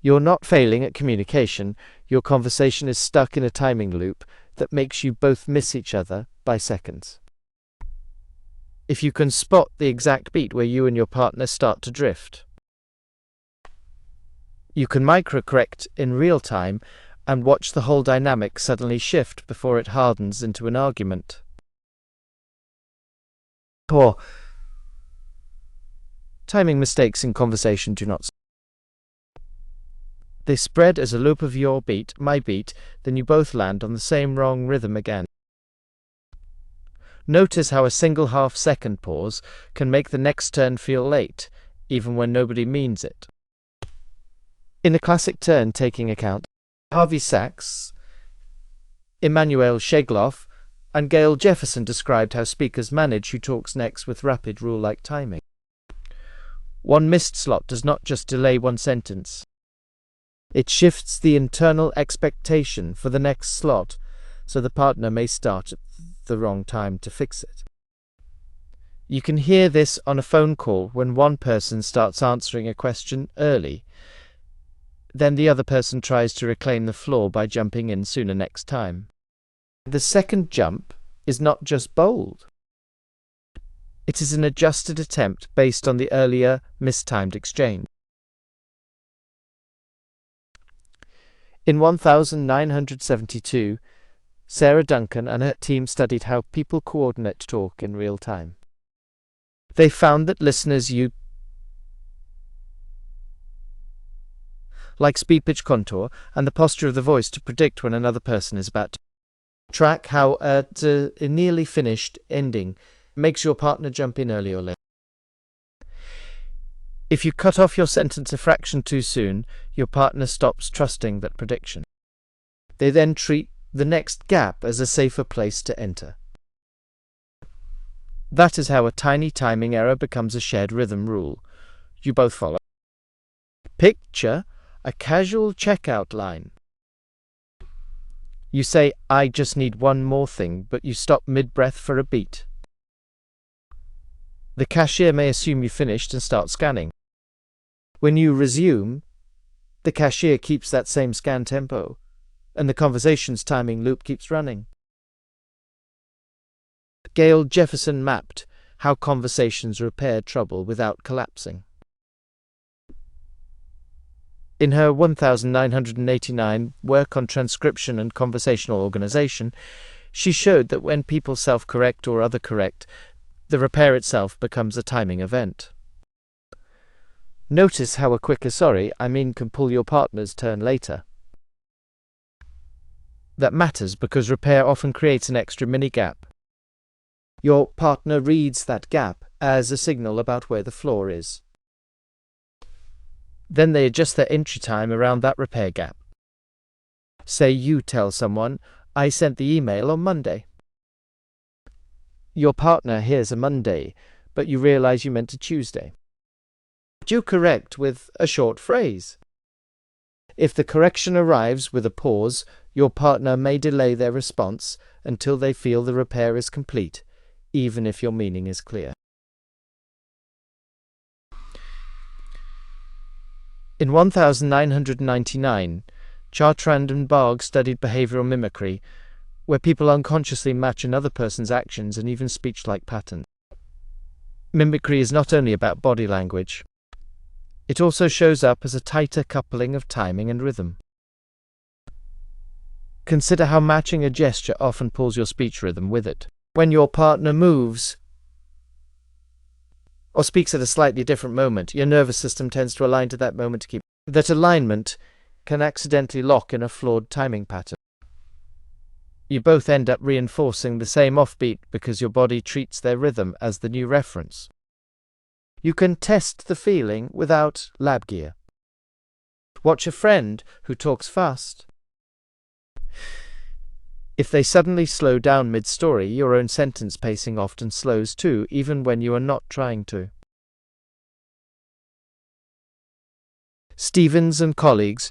You're not failing at communication, your conversation is stuck in a timing loop that makes you both miss each other by seconds. If you can spot the exact beat where you and your partner start to drift, you can micro-correct in real time and watch the whole dynamic suddenly shift before it hardens into an argument. Or, timing mistakes in conversation do not. They spread as a loop of your beat, my beat, then you both land on the same wrong rhythm again. Notice how a single half-second pause can make the next turn feel late, even when nobody means it. In a classic turn-taking account, Harvey Sachs, Immanuel Shegloff, and Gail Jefferson described how speakers manage who talks next with rapid rule-like timing. One missed slot does not just delay one sentence. It shifts the internal expectation for the next slot, so the partner may start at the wrong time to fix it. You can hear this on a phone call when one person starts answering a question early. Then the other person tries to reclaim the floor by jumping in sooner next time. The second jump is not just bold. It is an adjusted attempt based on the earlier mistimed exchange. In 1972, Sara Duncan and her team studied how people coordinate talk in real time. They found that listeners use like speed, pitch, contour, and the posture of the voice to predict when another person is about to track how a nearly finished ending makes your partner jump in early or late. If you cut off your sentence a fraction too soon, your partner stops trusting that prediction. They then treat the next gap as a safer place to enter. That is how a tiny timing error becomes a shared rhythm rule. You both follow. Picture a casual checkout line. You say, "I just need one more thing," but you stop mid-breath for a beat. The cashier may assume you finished and start scanning. When you resume, the cashier keeps that same scan tempo, and the conversation's timing loop keeps running. Gail Jefferson mapped how conversations repair trouble without collapsing. In her 1989 work on transcription and conversational organization, she showed that when people self-correct or other-correct, the repair itself becomes a timing event. Notice how a quicker "sorry, I mean" can pull your partner's turn later. That matters because repair often creates an extra mini-gap. Your partner reads that gap as a signal about where the floor is. Then they adjust their entry time around that repair gap. Say you tell someone, "I sent the email on Monday." Your partner hears a Monday, but you realize you meant a Tuesday. You correct with a short phrase. If the correction arrives with a pause, your partner may delay their response until they feel the repair is complete, even if your meaning is clear. In 1999, Chartrand and Barg studied behavioral mimicry, where people unconsciously match another person's actions and even speech-like patterns. Mimicry is not only about body language. It also shows up as a tighter coupling of timing and rhythm. Consider how matching a gesture often pulls your speech rhythm with it. When your partner moves or speaks at a slightly different moment, your nervous system tends to align to that moment to keep. That alignment can accidentally lock in a flawed timing pattern. You both end up reinforcing the same offbeat because your body treats their rhythm as the new reference. You can test the feeling without lab gear. Watch a friend who talks fast. If they suddenly slow down mid-story, your own sentence pacing often slows too, even when you are not trying to. Stevens and colleagues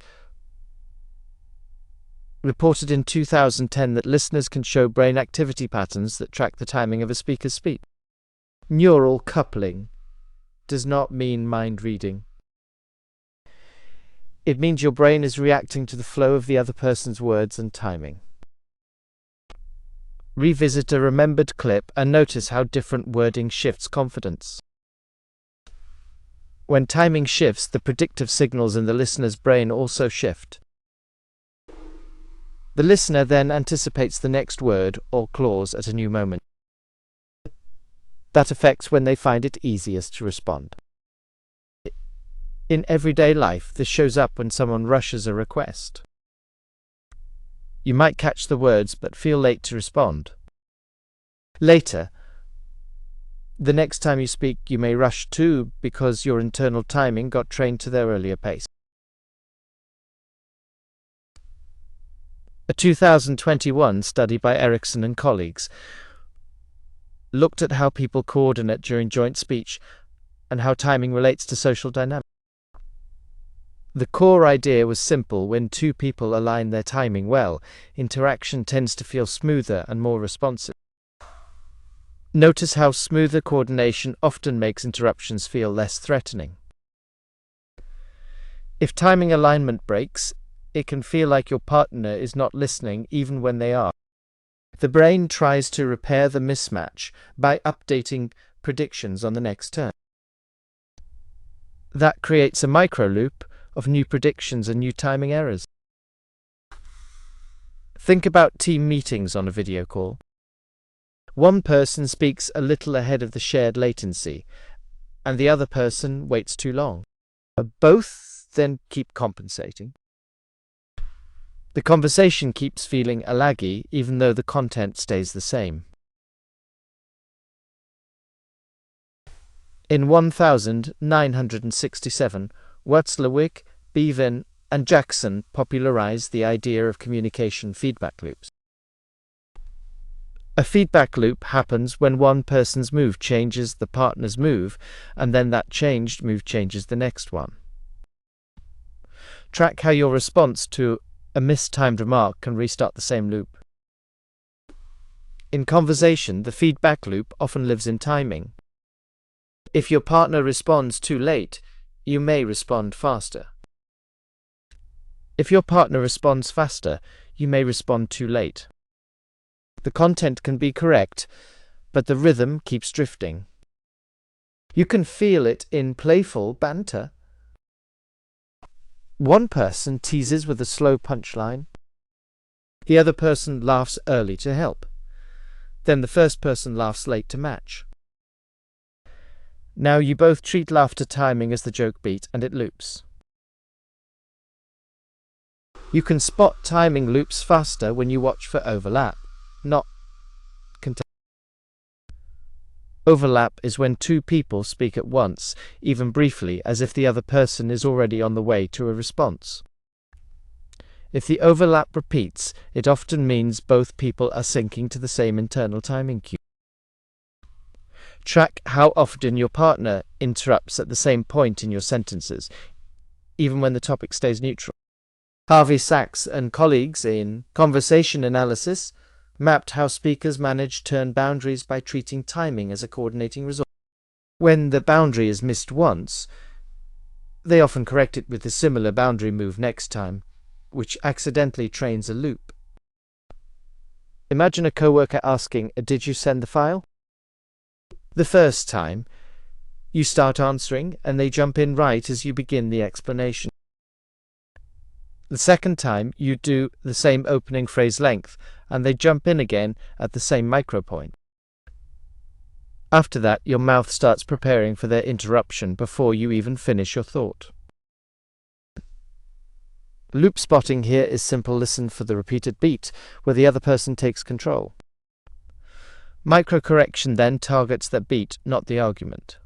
reported in 2010 that listeners can show brain activity patterns that track the timing of a speaker's speech. Neural coupling does not mean mind reading. It means your brain is reacting to the flow of the other person's words and timing. Revisit a remembered clip and notice how different wording shifts confidence. When timing shifts, the predictive signals in the listener's brain also shift. The listener then anticipates the next word or clause at a new moment. That affects when they find it easiest to respond. In everyday life, this shows up when someone rushes a request. You might catch the words but feel late to respond. Later, the next time you speak, you may rush too because your internal timing got trained to their earlier pace. A 2021 study by Eriksson and colleagues looked at how people coordinate during joint speech and how timing relates to social dynamics. The core idea was simple: when two people align their timing well, interaction tends to feel smoother and more responsive. Notice how smoother coordination often makes interruptions feel less threatening. If timing alignment breaks, it can feel like your partner is not listening even when they are. The brain tries to repair the mismatch by updating predictions on the next turn. That creates a micro loop of new predictions and new timing errors. Think about team meetings on a video call. One person speaks a little ahead of the shared latency, and the other person waits too long. Both then keep compensating. The conversation keeps feeling laggy even though the content stays the same. In 1967, Watzlawick, Beavin, and Jackson popularized the idea of communication feedback loops. A feedback loop happens when one person's move changes the partner's move, and then that changed move changes the next one. Track how your response to a mistimed remark can restart the same loop. In conversation, the feedback loop often lives in timing. If your partner responds too late, you may respond faster. If your partner responds faster, you may respond too late. The content can be correct, but the rhythm keeps drifting. You can feel it in playful banter. One person teases with a slow punchline. The other person laughs early to help. Then the first person laughs late to match. Now you both treat laughter timing as the joke beat, and it loops. You can spot timing loops faster when you watch for overlap, not content. Overlap is when two people speak at once, even briefly, as if the other person is already on the way to a response. If the overlap repeats, it often means both people are syncing to the same internal timing cue. Track how often your partner interrupts at the same point in your sentences, even when the topic stays neutral. Harvey Sachs and colleagues in Conversation Analysis mapped how speakers manage turn boundaries by treating timing as a coordinating resource. When the boundary is missed once, they often correct it with a similar boundary move next time, which accidentally trains a loop. Imagine a coworker asking, "Did you send the file?" The first time, you start answering and they jump in right as you begin the explanation. The second time, you do the same opening phrase length and they jump in again at the same micropoint. After that, your mouth starts preparing for their interruption before you even finish your thought. Loop spotting here is simple: listen for the repeated beat where the other person takes control. Microcorrection then targets that beat, not the argument.